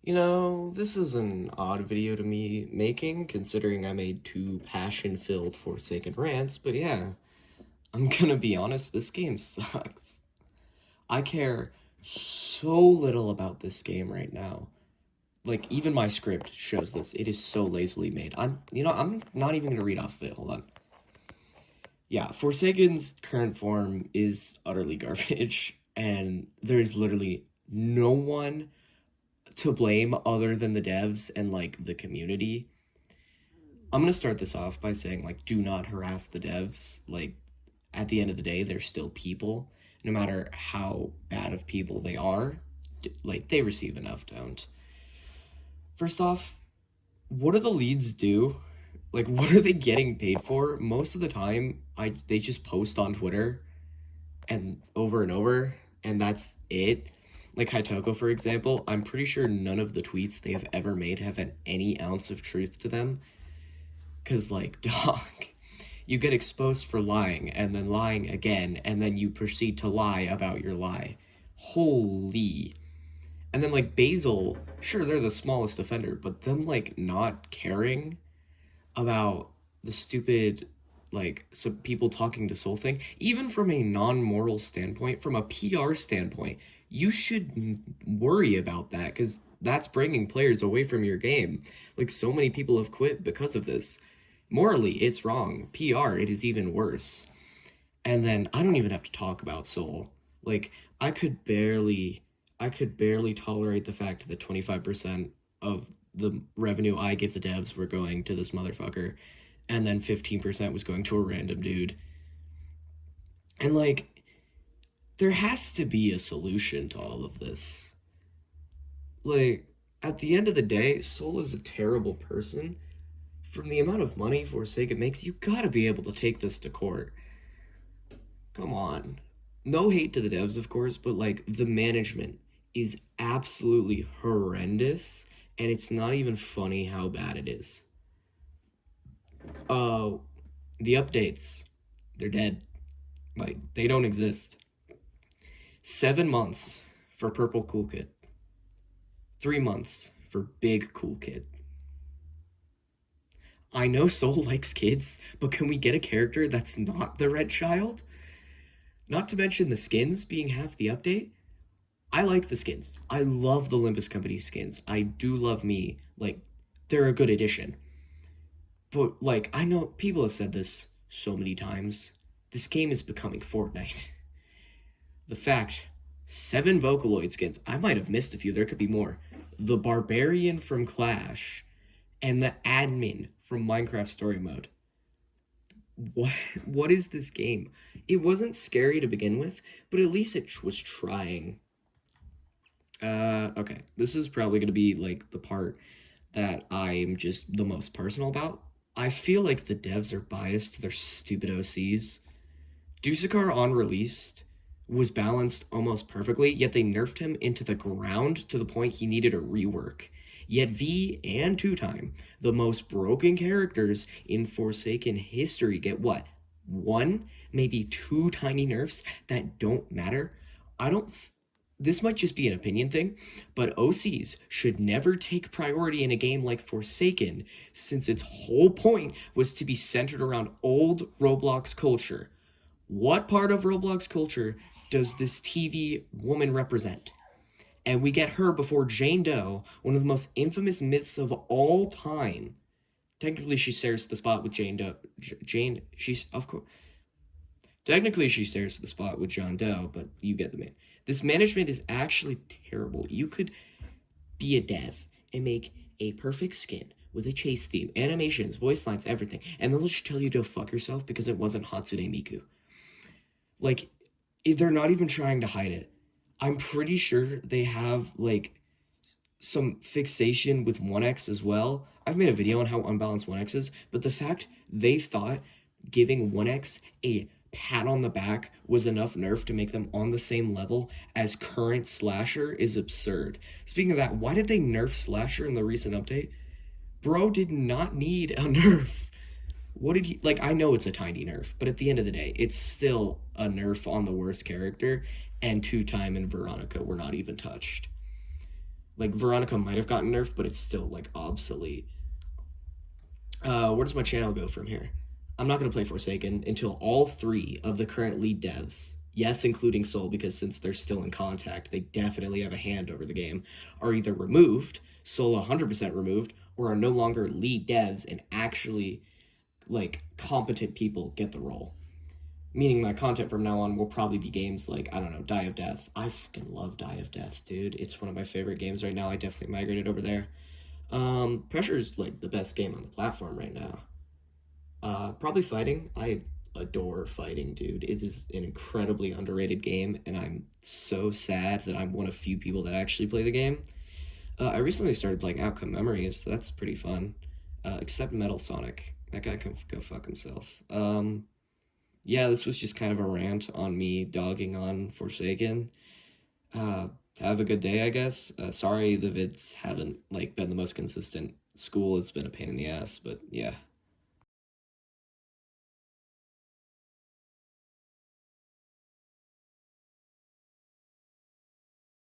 This is an odd video to me making, considering I made two passion-filled Forsaken rants, but yeah, I'm gonna be honest, this game sucks. I care so little about this game right now. Like, even my script shows this. It is so lazily made. I'm not even gonna read off of it. Hold on. Yeah, Forsaken's current form is utterly garbage, and there's literally no one to blame other than the devs and like the community. I'm gonna start this off by saying like do not harass the devs. Like at the end of the day, they're still people. No matter how bad of people they are, like they receive enough don't. First off, what do the leads do? Like what are they getting paid for? Most of the time, they just post on Twitter and over, and that's it. Like Hitoko, for example, I'm pretty sure none of the tweets they have ever made have had any ounce of truth to them. Cause like, dog, you get exposed for lying and then lying again, and then you proceed to lie about your lie. Holy. And then like Basil, sure they're the smallest offender, but them like not caring about the stupid like some people talking to Soul thing, even from a non-moral standpoint, from a PR standpoint, you should worry about that because that's bringing players away from your game. Like so many people have quit because of this. Morally, it's wrong. PR, it is even worse. And then I don't even have to talk about Soul. Like I could barely tolerate the fact that 25% of the revenue I give the devs were going to this motherfucker, and then 15% was going to a random dude. And like, there has to be a solution to all of this. Like, at the end of the day, Soul is a terrible person. From the amount of money Forsaken makes, you gotta be able to take this to court. Come on. No hate to the devs, of course, but like, the management is absolutely horrendous, and it's not even funny how bad it is. Uh, the updates, they're dead. Like, they don't exist. 7 months for Purple Cool Kid. 3 months for Big Cool Kid. I know Soul likes kids, but can we get a character that's not the Red Child? Not to mention the skins being half the update. I like the skins. I love the Limbus Company skins. I do love me. Like, they're a good addition. But, like, I know people have said this so many times. This game is becoming Fortnite. The fact, 7 Vocaloid skins. I might have missed a few. There could be more. The Barbarian from Clash and the admin from Minecraft Story Mode. What is this game? It wasn't scary to begin with, but at least it was trying. Okay. This is probably going to be like the part that I'm just the most personal about. I feel like the devs are biased to their stupid OCs. Dusakar on release was balanced almost perfectly, yet they nerfed him into the ground to the point he needed a rework. Yet V and Two Time, the most broken characters in Forsaken history, get what? One, maybe two tiny nerfs that don't matter? I don't. This might just be an opinion thing, but OCs should never take priority in a game like Forsaken, since its whole point was to be centered around old Roblox culture. What part of Roblox culture does this TV woman represent? And we get her before Jane Doe, one of the most infamous myths of all time. Technically, she shares the spot with Jane Doe. She's, of course. Technically, she shares the spot with John Doe, but you get the man. This management is actually terrible. You could be a dev and make a perfect skin with a chase theme, animations, voice lines, everything, and they'll just tell you to fuck yourself because it wasn't Hatsune Miku. Like, they're not even trying to hide it. I'm pretty sure they have, like, some fixation with 1x as well. I've made a video on how unbalanced 1x is, but the fact they thought giving 1x a pat on the back was enough nerf to make them on the same level as current Slasher is absurd. Speaking of that, why did they nerf Slasher in the recent update? Bro did not need a nerf. What did he like? I know it's a tiny nerf, but at the end of the day, it's still a nerf on the worst character, and Two Time and Veronica were not even touched. Like, Veronica might have gotten nerfed, but it's still, like, obsolete. Where does my channel go from here? I'm not going to play Forsaken until all 3 of the current lead devs, yes, including Soul, because since they're still in contact, they definitely have a hand over the game, are either removed, Soul 100% removed, or are no longer lead devs and actually, like, competent people get the role. Meaning my content from now on will probably be games like, I don't know, Die of Death. I fucking love Die of Death, dude. It's one of my favorite games right now. I definitely migrated over there. Pressure's like the best game on the platform right now. Probably fighting. I adore fighting, dude. It is an incredibly underrated game, and I'm so sad that I'm one of few people that actually play the game. I recently started playing Outcome Memories, so that's pretty fun. Except Metal Sonic. That guy can go fuck himself. Yeah, this was just kind of a rant on me dogging on Forsaken. Uh, have a good day, I guess. Sorry the vids haven't, like, been the most consistent. School has been a pain in the ass, but yeah.